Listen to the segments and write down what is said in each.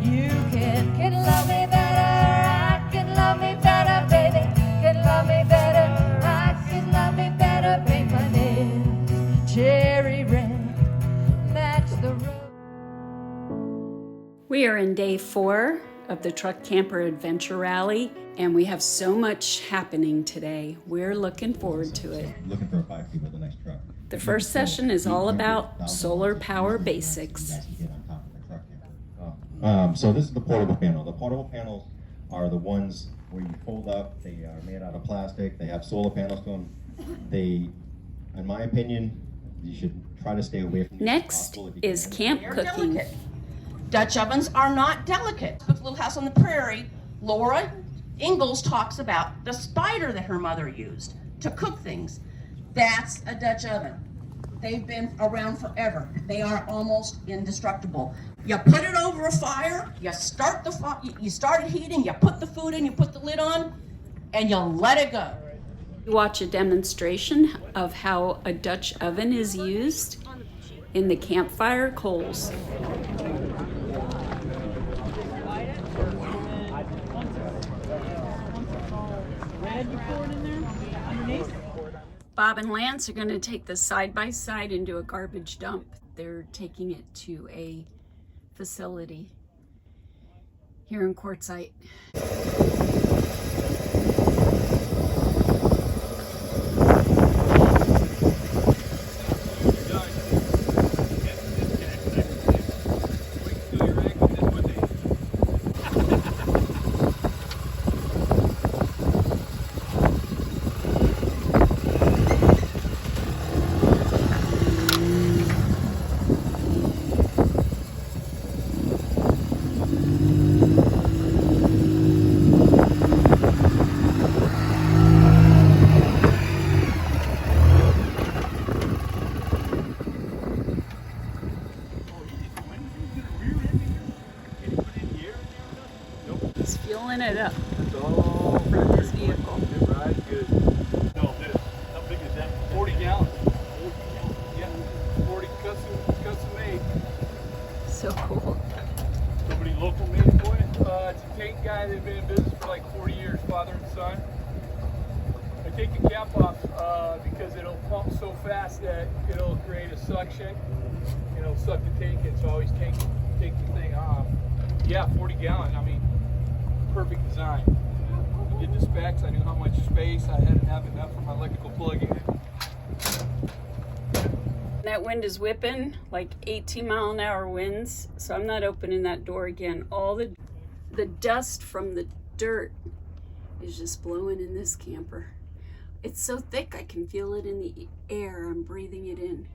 You can love me better, I can love me better, baby. Can love me better, I can love me better. Paint my nails cherry red, match the road. We are in day 4 of the Truck Camper Adventure Rally, and we have so much happening today. We're looking forward to it. Looking for a 5 feet with a nice truck. The first session is all about solar power basics. So this is the portable panel. The portable panels are the ones where you fold up. They are made out of plastic. They have solar panels to them. They, in my opinion, you should try to stay away from. Next is camp cooking. Dutch ovens are not delicate. Little House on the Prairie, Laura Ingalls talks about the spider that her mother used to cook things. That's a Dutch oven. They've been around forever. They are almost indestructible. You put it over a fire, you start the fire, you start it heating, you put the food in, you put the lid on, and you let it go. Watch a demonstration of how a Dutch oven is used in the campfire coals. Bob and Lance are going to take the side-by-side into a garbage dump. They're taking it to a facility here in Quartzite. He's fueling it up from his vehicle. It rides good. No, this. How big is that? 40 gallons. 40 gallons. Yeah, 40 custom made. So cool. Somebody local made it for you? It's a tank guy that's been in business for like 40 years, father and son. I take the cap off because it'll pump so fast that it'll create a suction. It'll suck the tank in, so I always take the thing off. Yeah, 40 gallon. I mean, perfect design. You get the specs. I knew how much space I had to have enough for my electrical plug-in. That wind is whipping like 18-mile-an-hour winds, so I'm not opening that door again. All the dust from the dirt is just blowing in this camper. It's so thick I can feel it in the air. I'm breathing it in.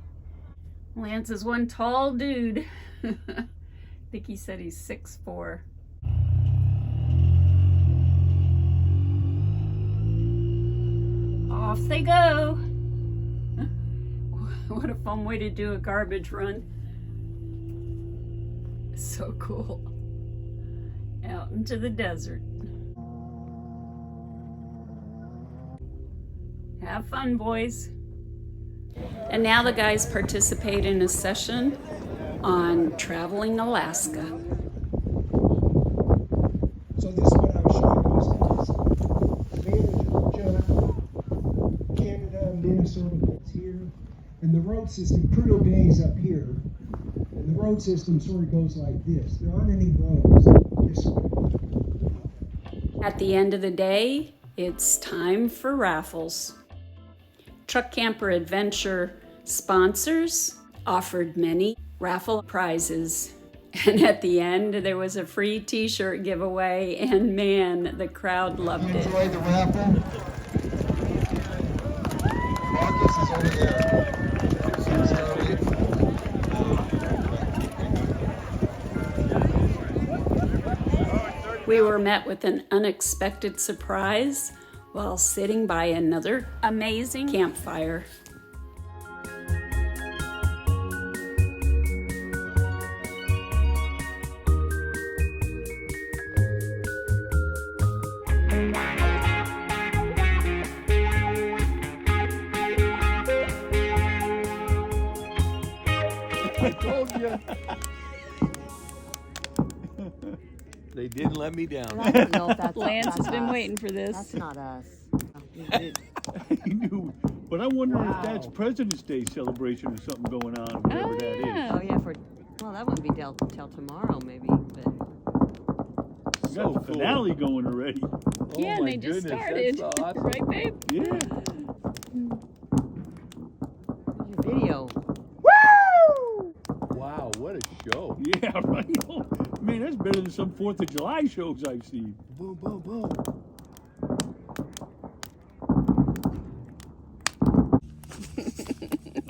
Lance is one tall dude. I think he said he's 6'4". Off they go. What a fun way to do a garbage run. So cool. Out into the desert. Have fun, boys. And now the guys participate in a session on traveling Alaska. So this is what I was showing you. Manager, Canada, Minnesota, it's here. And the road system, Prudhoe Bay is up here. And the road system sort of goes like this. There aren't any roads this way. At the end of the day, it's time for raffles. Truck Camper Adventure sponsors offered many raffle prizes. And at the end, there was a free t-shirt giveaway, and man, the crowd loved it. Enjoy the raffle. Marcus is over there. We were met with an unexpected surprise while sitting by another amazing campfire. I told you. They didn't let me down. I don't know if that's Lance has that's been us. waiting for this. That's not us. He knew, but I wonder if that's President's Day celebration or something going on, whatever that is. Oh yeah, well that wouldn't be till tomorrow maybe, but We got the finale going already. Yeah, and my they just goodness, started. that's awesome. Right, babe? Yeah. your video. Wow, what a show. Yeah, right. Oh, man, that's better than some 4th of July shows I've seen. Boom, boom, boom.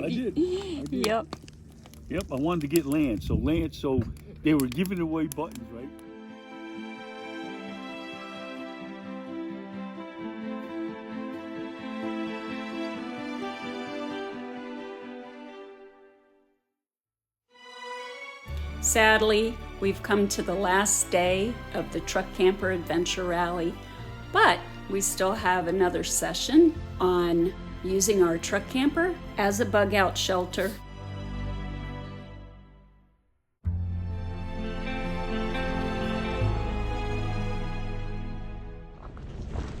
I did. Yep. Yep, I wanted to get Lance. So they were giving away buttons, right? Sadly, we've come to the last day of the Truck Camper Adventure Rally, but we still have another session on using our truck camper as a bug out shelter.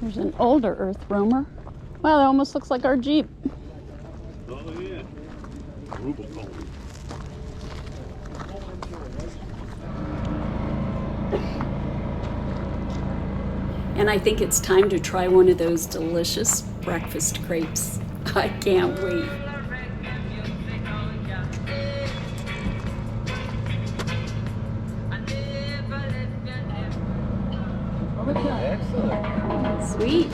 There's an older earth roamer. Wow, that almost looks like our Jeep. Oh, yeah. Rubicon. And I think it's time to try one of those delicious breakfast crepes. I can't wait. Excellent. Sweet.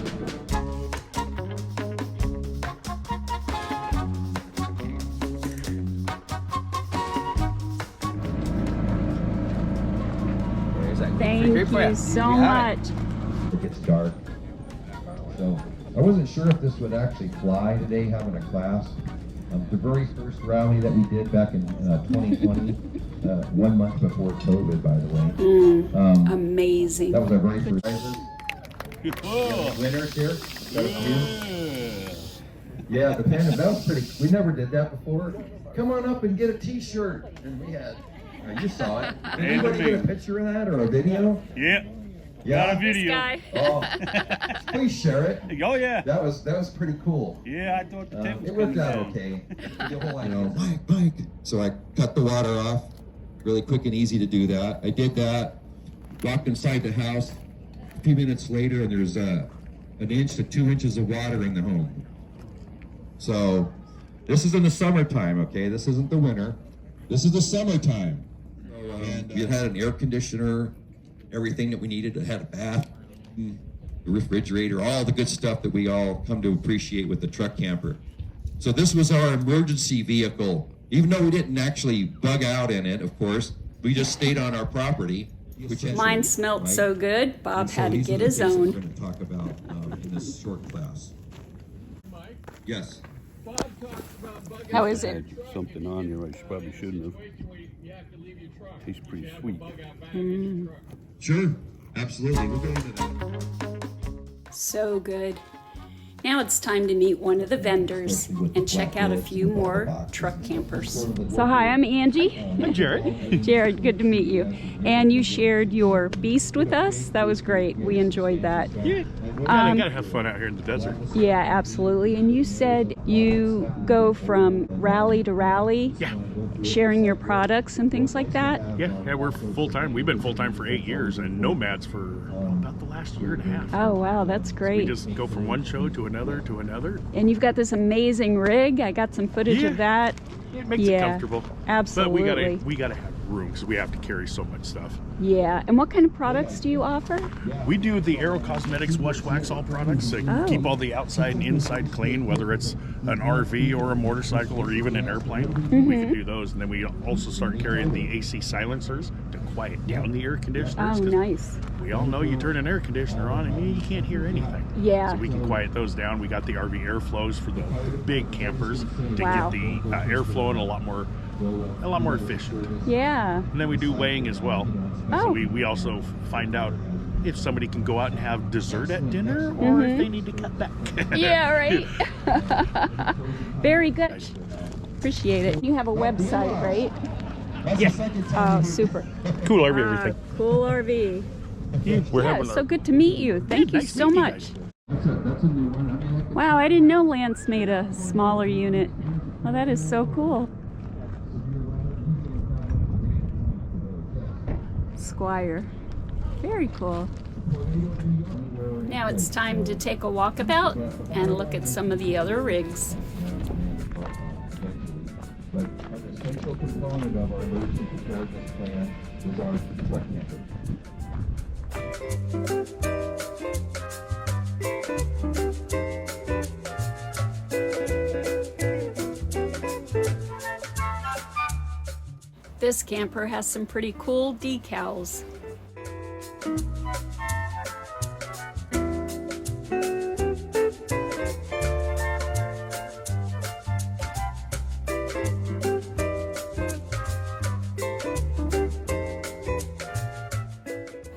There's that Thank great for you you. so You got much. it. It gets dark. So I wasn't sure if this would actually fly today, having a class. The very first rally that we did back in 2020, 1 month before COVID, by the way. Amazing. That was our very first prizes. Whoa. Winners here. Got a few. Yeah, the panda, that was pretty. We never did that before. Come on up and get a T-shirt. And we had. You saw it. Did anybody get a picture of that or a video? Yeah. Yeah. Got a video. Guy. Oh, please share it. Oh, yeah. That was pretty cool. Yeah, I thought the tent was It worked coming out down. okay. You know, Mike. So I cut the water off, really quick and easy to do that. I did that, walked inside the house. A few minutes later, and there's 1 inch to 2 inches of water in the home. So this is in the summertime, okay? This isn't the winter. This is the summertime. And we had an air conditioner, everything that we needed. It had a bath, a refrigerator, all the good stuff that we all come to appreciate with the truck camper. So this was our emergency vehicle. Even though we didn't actually bug out in it, of course, we just stayed on our property. Mine smelled so good, Bob had to get his We're own. going to talk about in this short class. Yes. How is it? Something on you, I probably shouldn't have. Tastes pretty sweet. Sure. Absolutely. We'll go into that. So good. Now it's time to meet one of the vendors and check out a few more truck campers. So hi, I'm Angie. Hi, Jared. Jared, good to meet you. And you shared your beast with us. That was great. We enjoyed that. Yeah. Gotta have fun out here in the desert. Yeah, absolutely. And you said you go from rally to rally, Yeah. sharing your products and things like that. Yeah, we're full-time. We've been full-time for 8 years and nomads for about the last year and a half. Oh, wow, that's We great. just go from one show to another to another. And you've got this amazing rig. I got some footage Yeah. of that. It makes it comfortable. Absolutely. But we gotta have room because we have to carry so much stuff. Yeah. And what kind of products do you offer? We do the Aero Cosmetics Wash Wax All products that Oh. keep all the outside and inside clean, whether it's an RV or a motorcycle or even an airplane. We can do those. And then we also start carrying the AC silencers to quiet down the air conditioners. Oh, 'cause nice. we all know you turn an air conditioner on and you can't hear anything. Yeah. So we can quiet those down. We got the RV airflows for the big campers to Wow. get the airflow and a lot more efficient. Yeah. And then we do weighing as well. Oh. So we also find out if somebody can go out and have dessert at dinner or if they need to cut back. Yeah, right. Very good. Appreciate it. You have a website, right? That's Yeah. the second time Oh, you- super. Cool RV, everything. Cool RV. We're Yeah, having so our- good to meet you. Thank you nice so meeting you much. guys. That's a new one. I mean, look at Wow, I didn't know Lance made a smaller unit. Well, that is so cool. Squire. Very cool. Now it's time to take a walkabout and look at some of the other rigs. But an essential component of our emergency preparedness plan is our truck camper. This camper has some pretty cool decals.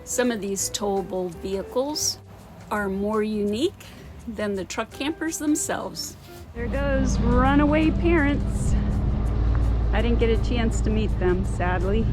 Some of these towable vehicles are more unique than the truck campers themselves. There goes runaway parents. I didn't get a chance to meet them, sadly.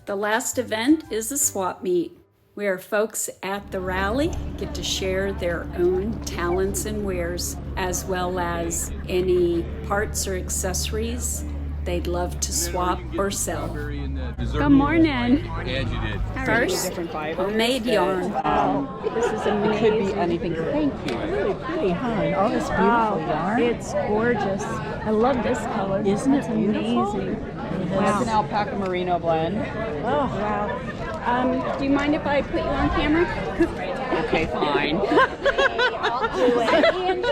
The last event is a swap meet, where folks at the rally get to share their own talents and wares, as well as any parts or accessories they'd love to swap or sell. Good morning. Angie did. First, homemade yarn. Wow, this is amazing. Could be anything. Thank you. Really pretty, huh? Oh, this beautiful yarn. It's gorgeous. I love this color. Isn't it It's beautiful? amazing. It's an alpaca merino blend. Oh, wow. Do you mind if I put you on camera? Okay, fine. I'll do it.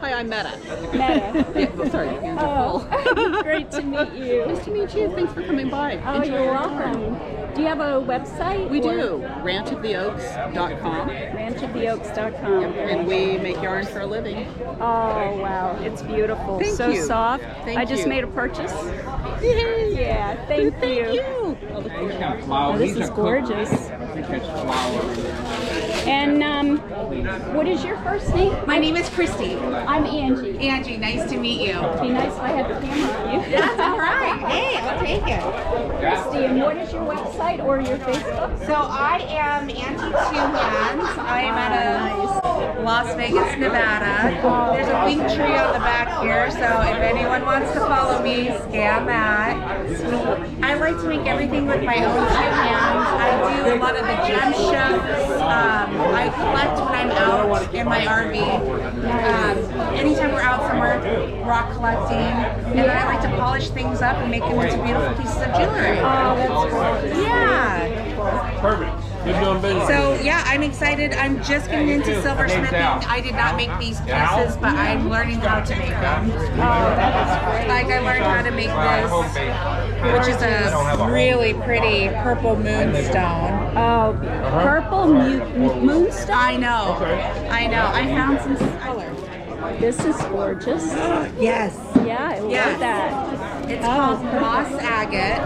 Hi, I'm Meta. Meta. Yeah, sorry, your hands are full. Oh, great to meet you. Nice to meet you. Thanks for coming by. Oh, Enjoy you're your welcome. Do you have a website? We or- do. ranchoftheoaks.com. ranchoftheoaks.com. And we make yarn for a living. Oh, wow. It's beautiful. Thank so you. soft. Thank I just you. made a purchase. Yay! Yeah, thank you. Oh, Oh, this is gorgeous. And what is your first name? My name is Christy. I'm Angie. Angie, nice to meet you. It'd be nice if I had the camera on you. That's all right. Hey, I'll take it. Christy, and what is your website or your Facebook? So I am Angie Two Hands. I am out of Las Vegas, Nevada. There's a link tree on the back here, so if anyone wants to follow me, scan that. I like to make everything with my own two hands. I do a lot of the gem shows. I collect when I'm out in my RV. Anytime we're out somewhere, rock collecting, and then I like to polish things up and make them into beautiful pieces of jewelry. Oh, that's gorgeous. Yeah. Perfect. Good doing business. So yeah, I'm excited. I'm just getting into silversmithing. I did not make these pieces, but I'm learning how to make them. Like I learned how to make this, which is a really pretty purple moonstone. Oh, purple moonstone? I know. I found some color. This is gorgeous. Yes. Yeah, I love Yes. that. It's called moss agate.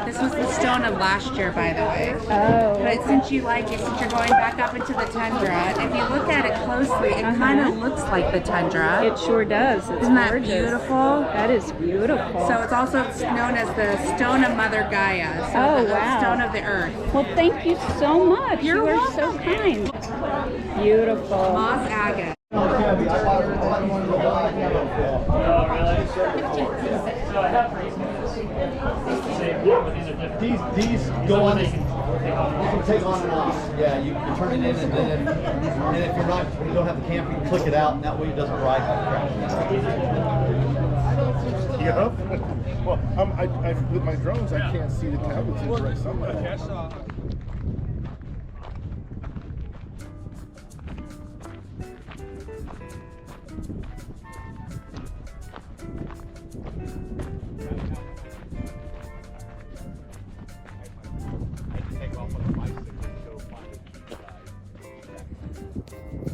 This was the stone of last year, by the way. Oh. But since you like it, since you're going back up into the tundra, if you look at it closely, it kind of looks like the tundra. It sure does. It's Isn't that gorgeous. beautiful? That is beautiful. So it's also known as the stone of Mother Gaia. So Oh, the wow. stone of the earth. Well, thank you so much. You're you are so welcome. kind. Beautiful. Moss agate. These go on. You can take on and off. Yeah, you can turn it in, and if you're not, when you don't have the camp, you can click it out, and that way it doesn't ride like Yeah. Well, with my drones, I can't see the tablets in the right somewhere.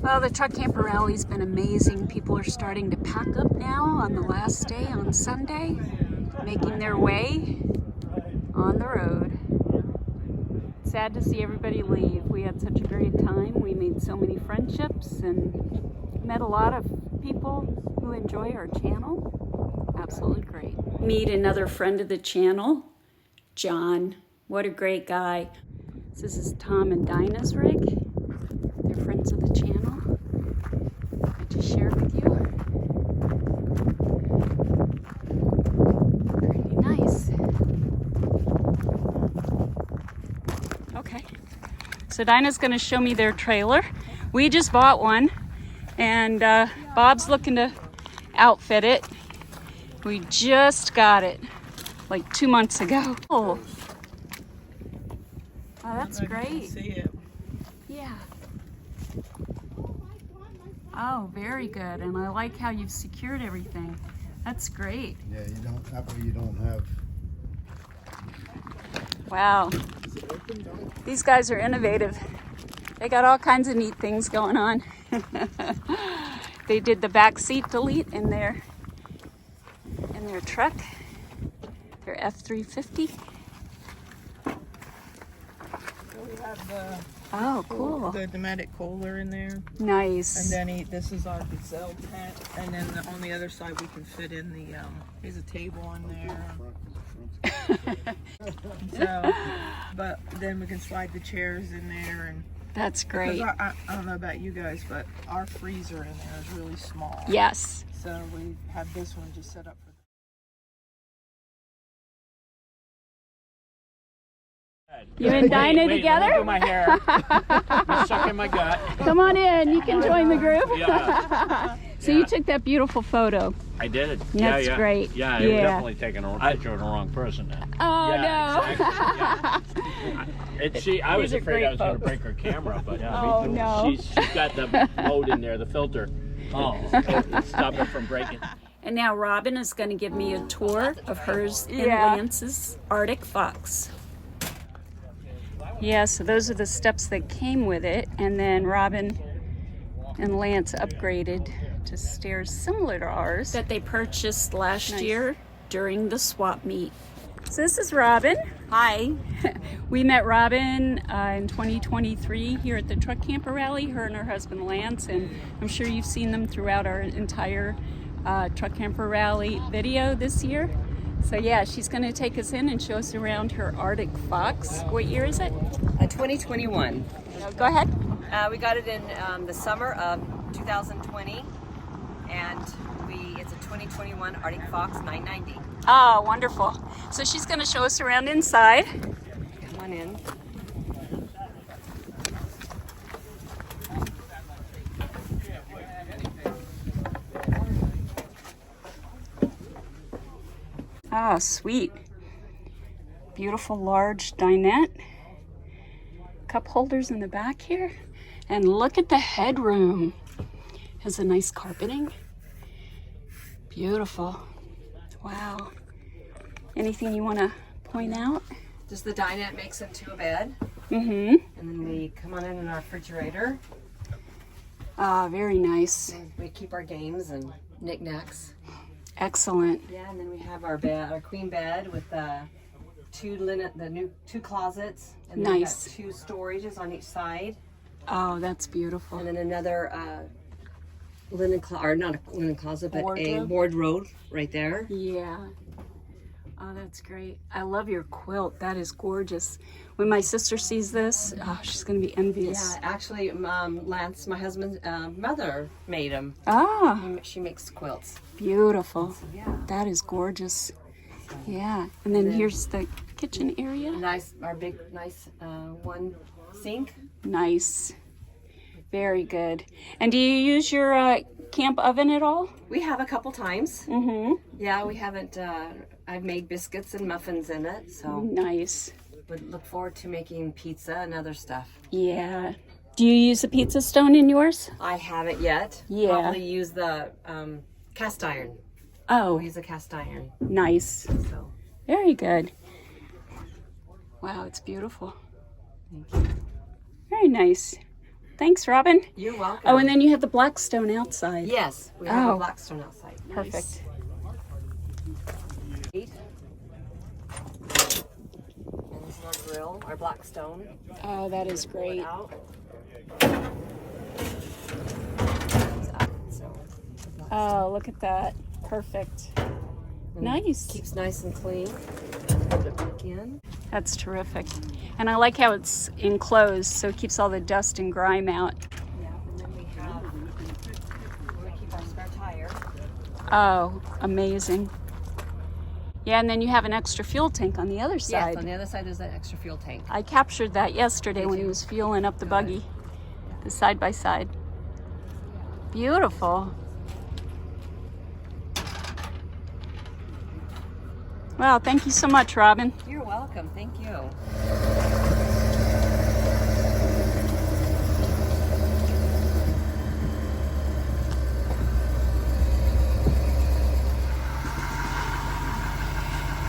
Well, the truck camper rally's been amazing. People are starting to pack up now on the last day on Sunday, making their way on the road. Sad to see everybody leave. We had such a great time. We made so many friendships and met a lot of people who enjoy our channel. Absolutely great. Meet another friend of the channel, John. What a great guy. This is Tom and Dinah's rig. They're friends of the channel. I just shared with you. Pretty nice. Okay. So Dinah's gonna show me their trailer. We just bought one and Bob's looking to outfit it. We just got it like 2 months ago. Oh, that's great. See it. Yeah. Oh, very good. And I like how you've secured everything. That's great. Yeah, you don't, that way you don't have. Wow. These guys are innovative. They got all kinds of neat things going on. They did the back seat delete in their truck, their F-350. We have the Oh, cool. the pneumatic cooler in there, Nice. and then this is our gazelle tent, and then on the other side we can fit in the there's a table in there. So, but then we can slide the chairs in there, and That's great. because I don't know about you guys, but our freezer in there is really small. Yes. So we have this one just set up for. You and Dinah Wait, together? Let me do my hair. You're sucking my gut. Come on in. You can join the group. Yeah. So you took that beautiful photo. I did. That's great. Yeah, Yeah. I was definitely taking a picture of the wrong person then. Oh, no. Exactly, yeah. I was These are afraid I was great going to break her camera, but Oh, no. she's got the mode in there, the filter. Oh, stop it from breaking. And now Robin is going to give me a tour of hers and Lance's Arctic Fox. Yeah, so those are the steps that came with it. And then Robin and Lance upgraded to stairs similar to ours that they purchased last year during the swap meet. So this is Robin. Hi. We met Robin in 2023 here at the Truck Camper Rally, her and her husband Lance, and I'm sure you've seen them throughout our entire Truck Camper Rally video this year. So yeah, she's going to take us in and show us around her Arctic Fox. What year is it? 2021. Go ahead. We got it in the summer of 2020, and it's a 2021 Arctic Fox 990. Oh, wonderful. So she's going to show us around inside. Come on in. Oh, sweet. Beautiful large dinette. Cup holders in the back here. And look at the headroom. Has a nice carpeting. Beautiful. Wow. Anything you want to point out? Just the dinette makes it to a bed. Mm-hmm. And then we come on in our refrigerator. Ah, very nice. And we keep our games and knickknacks. Excellent. Yeah, and then we have our bed, our queen bed with two closets. And then Nice. we've got 2 storages on each side. Oh, that's beautiful. And then another not a linen closet, but a Wardrobe? wardrobe right there. Yeah. Oh, that's great. I love your quilt. That is gorgeous. When my sister sees this, oh, she's going to be envious. Yeah, actually, Lance, my husband's mother, made them. Ah, She makes quilts. beautiful. Yeah. That is gorgeous. Yeah. And then here's the kitchen area. Nice, our big, nice one sink. Nice. Very good. And do you use your camp oven at all? We have a couple times. Mm-hmm. Yeah, we haven't. I've made biscuits and muffins in it, so Nice. would look forward to making pizza and other stuff. Yeah. Do you use a pizza stone in yours? I haven't yet. Yeah. Probably use the cast iron. Oh, We'll use a cast iron. nice. So Very good. Wow, it's beautiful. thank you. Very nice. Thanks, Robin. You're welcome. Oh, and then you have the Blackstone outside. Yes, we have Oh. a Blackstone outside. Perfect. our grill, our black stone. Oh, that is Pull it great. out. Oh, look at that. Perfect. And Nice. Keeps nice and clean. Put it back in. That's terrific. And I like how it's enclosed, so it keeps all the dust and grime out. Yeah, and then we have where we keep our spare tire. Oh, amazing. Yeah, and then you have an extra fuel tank on the other side. Yes, on the other side there's that extra fuel tank. I captured that yesterday when he was fueling up the buggy, the side by side. Beautiful. Wow, thank you so much, Robin. You're welcome. Thank you.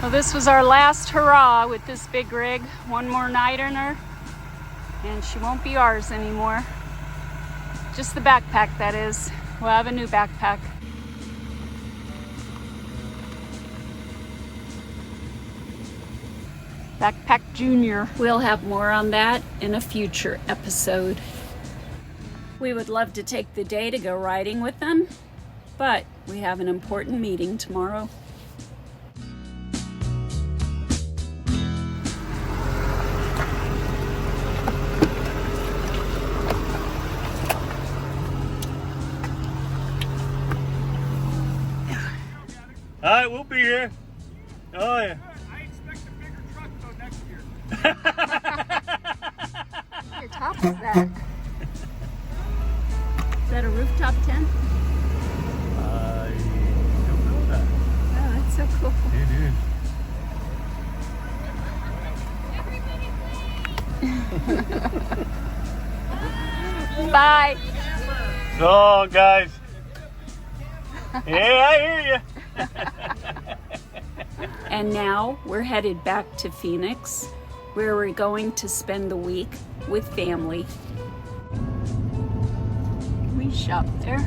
Well, this was our last hurrah with this big rig. One more night in her, and she won't be ours anymore. Just the backpack, that is. We'll have a new backpack. Backpack Junior. We'll have more on that in a future episode. We would love to take the day to go riding with them, but we have an important meeting tomorrow. All right, we'll be here. Oh, yeah. Your top is that? Is that a rooftop tent? I don't know that. Oh, that's so cool. It is. Bye. So, guys. Yeah, I hear you. And now we're headed back to Phoenix, where we're going to spend the week with family. We shop there.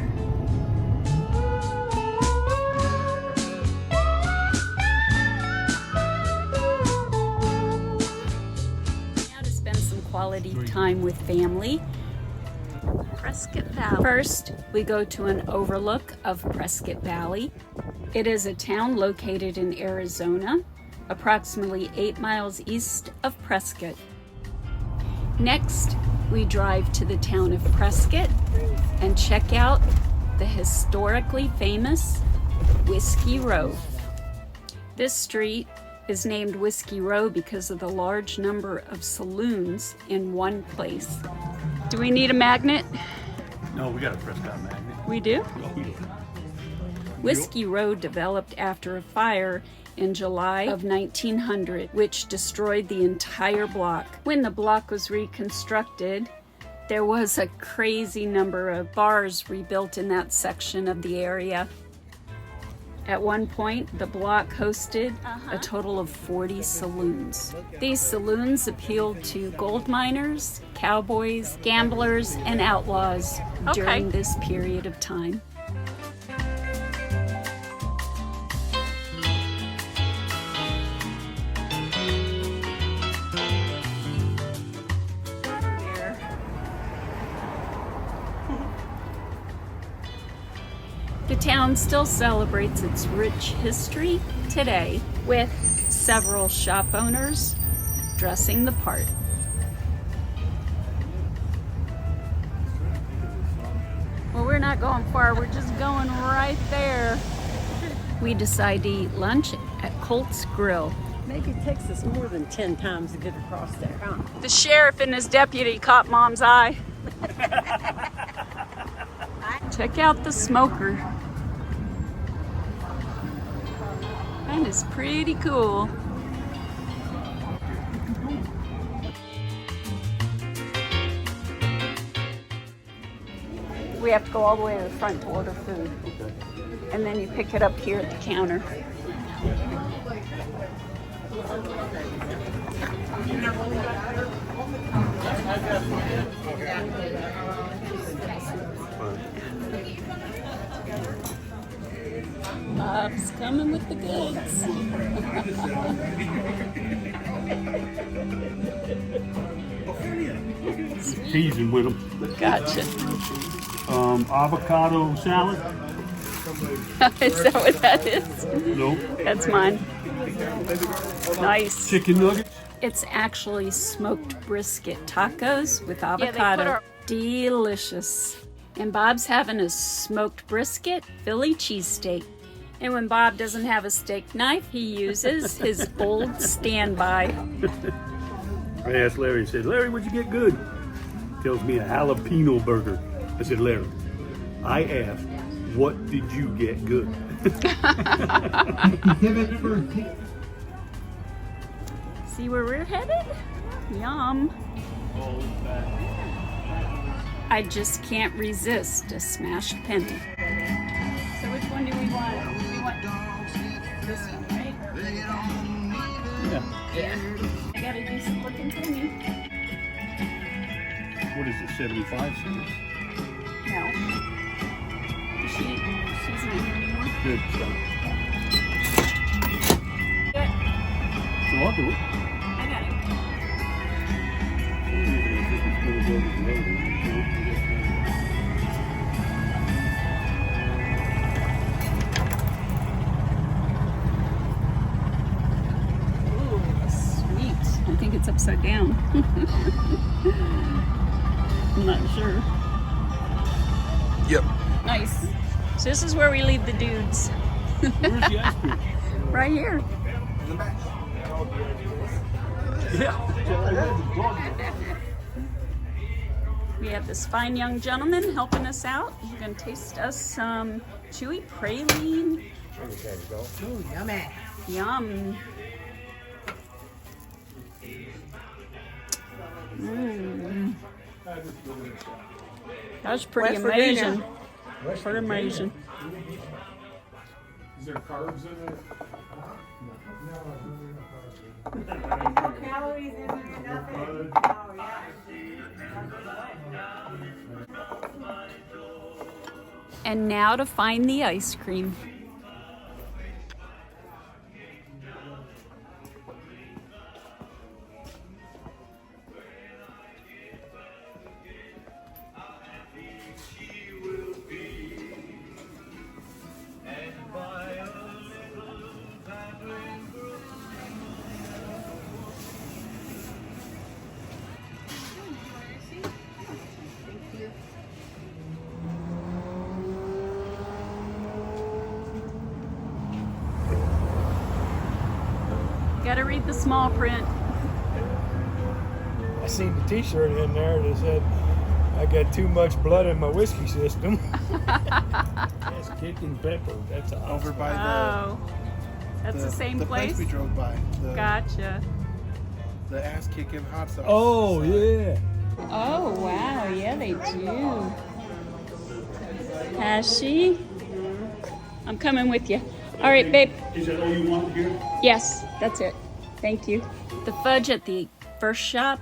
Now to spend some quality time with family. Prescott Valley. First, we go to an overlook of Prescott Valley. It is a town located in Arizona, approximately 8 miles east of Prescott. Next, we drive to the town of Prescott and check out the historically famous Whiskey Row. This street is named Whiskey Row because of the large number of saloons in one place. Do we need a magnet? No, we got a Prescott magnet. We do? Oh, we do. Whiskey Row developed after a fire in July of 1900, which destroyed the entire block. When the block was reconstructed, there was a crazy number of bars rebuilt in that section of the area. At one point, the block hosted a total of 40 saloons. These saloons appealed to gold miners, cowboys, gamblers, and outlaws during this period of time. The town still celebrates its rich history today, with several shop owners dressing the part. Well, we're not going far, we're just going right there. We decide to eat lunch at Colt's Grill. Maybe it takes us more than 10 times to get across there, huh? The sheriff and his deputy caught Mom's eye. Check out the smoker. That is pretty cool. We have to go all the way to the front to order food. And then you pick it up here at the counter. Bob's coming with the goods. Teasing with them. Gotcha. Avocado salad. Is that what that is? Nope. That's mine. Nice. Chicken nuggets. It's actually smoked brisket tacos with avocado. Delicious. And Bob's having a smoked brisket Philly cheesesteak. And when Bob doesn't have a steak knife, he uses his old standby. I asked Larry, I said, Larry, what'd you get good? He tells me a jalapeno burger. I said, Larry, I asked, what did you get good? See where we're headed? Yum. I just can't resist a smashed penny. So which one do we want? We want this one, right? Yeah. I got a decent looking penny. What is it, 75 cents? No. She's not here anymore. Good job. Good. So I'll do it. I got it. Ooh, sweet. I think it's upside down. I'm not sure. Yep. Nice. So this is where we leave the dudes. Where's the ice cream? Right here. In the back. Yeah. We have this fine young gentleman helping us out. He's going to taste us some chewy praline. Ooh, yummy. Yum. Mm. That's pretty amazing. Pretty amazing. Is there carbs in there? Calories in there, nothing. Oh, yeah. And now to find the ice cream. Gotta read the small print. I seen the t-shirt in there that said, I got too much blood in my whiskey system. That's kicking pepper. That's Over by Oh, that's the same the place? we drove by. Gotcha. The ass kicking hot sauce. Oh, yeah. Oh, wow. Yeah, they do. Has she? I'm coming with you. All right, babe. Is that all you want here? Yes, that's it. Thank you. The fudge at the first shop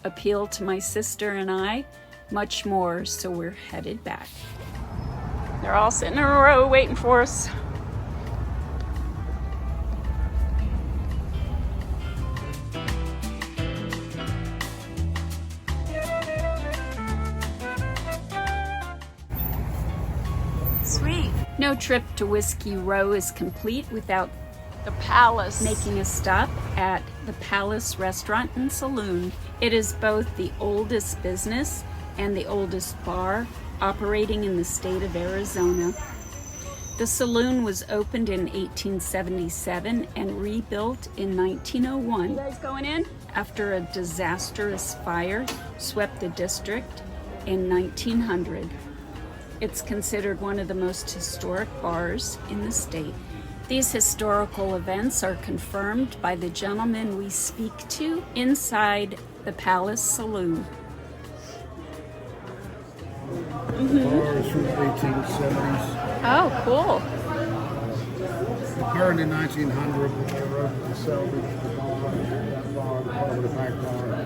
appealed to my sister and I much more, so we're headed back. They're all sitting in a row waiting for us. Sweet. No trip to Whiskey Row is complete without The Palace. making a stop at the Palace Restaurant and Saloon. It is both the oldest business and the oldest bar operating in the state of Arizona. The saloon was opened in 1877 and rebuilt in 1901. You guys going in? After a disastrous fire swept the district in 1900. It's considered one of the most historic bars in the state. These historical events are confirmed by the gentleman we speak to inside the Palace Saloon. Bars from the 1870s. Oh, cool. Occurred in 1900 when they were open to salvage the bar, that bar, the bar with a back bar,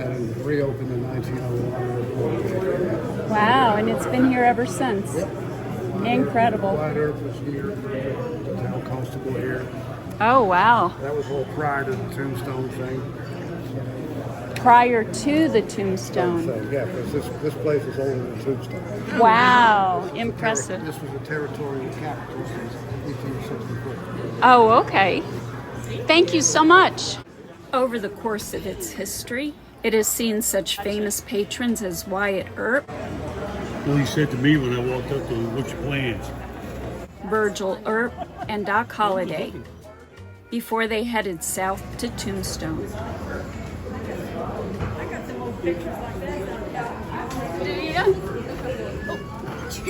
and reopened in 1901. Wow, and it's been here ever since. Yep. Incredible. White Earth was here, the town constable here. Oh, wow. That was all prior to the tombstone thing. Prior to the tombstone. Yeah, because this place is older than Tombstone. Wow, impressive. This was a territorial capital since 1864. Oh, okay. Thank you so much. Over the course of its history, it has seen such famous patrons as Wyatt Earp, Well, he said to me when I walked up to him, "What's your plans?" Virgil Earp, and Doc Holliday, before they headed south to Tombstone.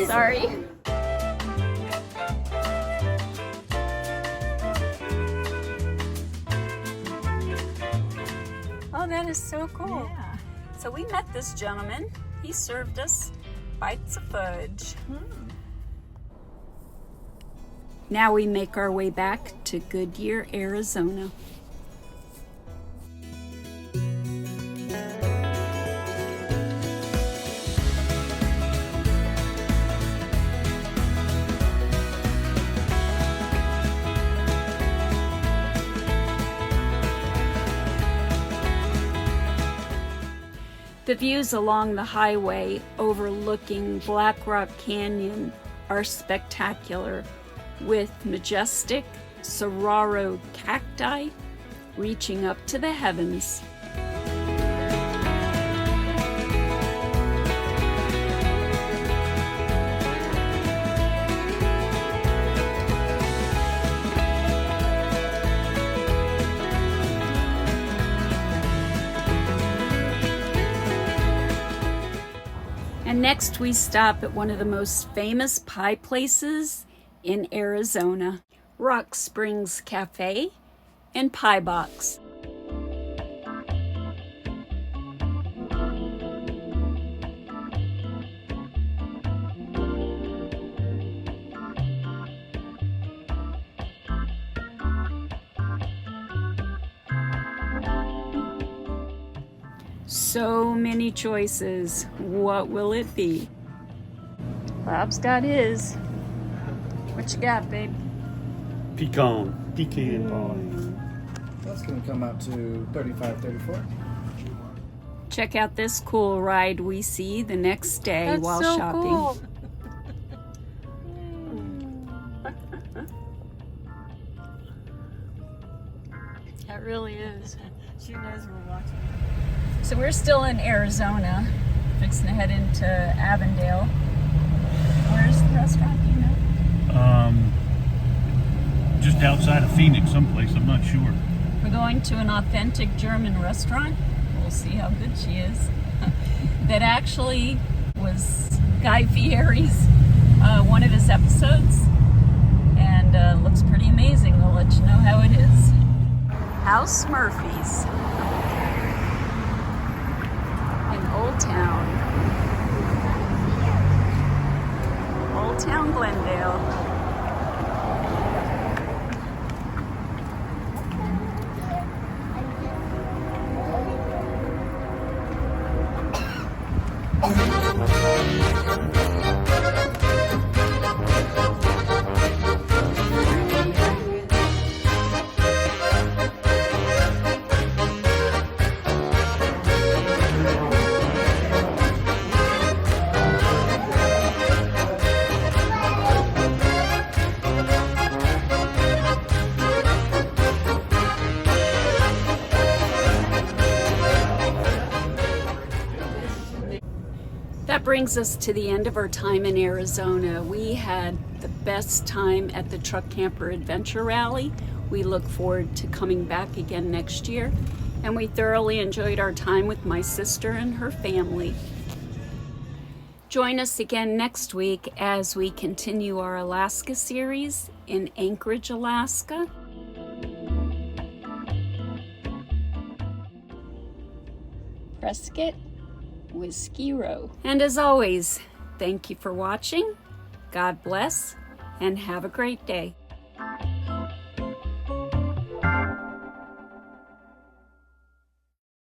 Sorry. Oh, that is so cool. Yeah. So we met this gentleman. He served us bites of fudge. Now we make our way back to Goodyear, Arizona. The views along the highway overlooking Black Rock Canyon are spectacular, with majestic saguaro cacti reaching up to the heavens. And next we stop at one of the most famous pie places in Arizona, Rock Springs Cafe and Pie Box. So many choices. What will it be? Bob's got his. What you got, babe? Pecan pie. That's going to come out to $35.34. Check out this cool ride we see the next day. That's while so shopping. Cool. That really is. She knows we're watching. So we're still in Arizona, fixing to head into Avondale. Where's the restaurant, do you know? Just outside of Phoenix someplace, I'm not sure. We're going to an authentic German restaurant. We'll see how good she is. That actually was Guy Fieri's, one of his episodes. And looks pretty amazing. We'll let you know how it is. Haus Murphy's in Old Town. Old Town Glendale. That brings us to the end of our time in Arizona. We had the best time at the Truck Camper Adventure Rally. We look forward to coming back again next year. And we thoroughly enjoyed our time with my sister and her family. Join us again next week as we continue our Alaska series in Anchorage, Alaska. Prescott, Whiskey Row. And as always, thank you for watching. God bless and have a great day.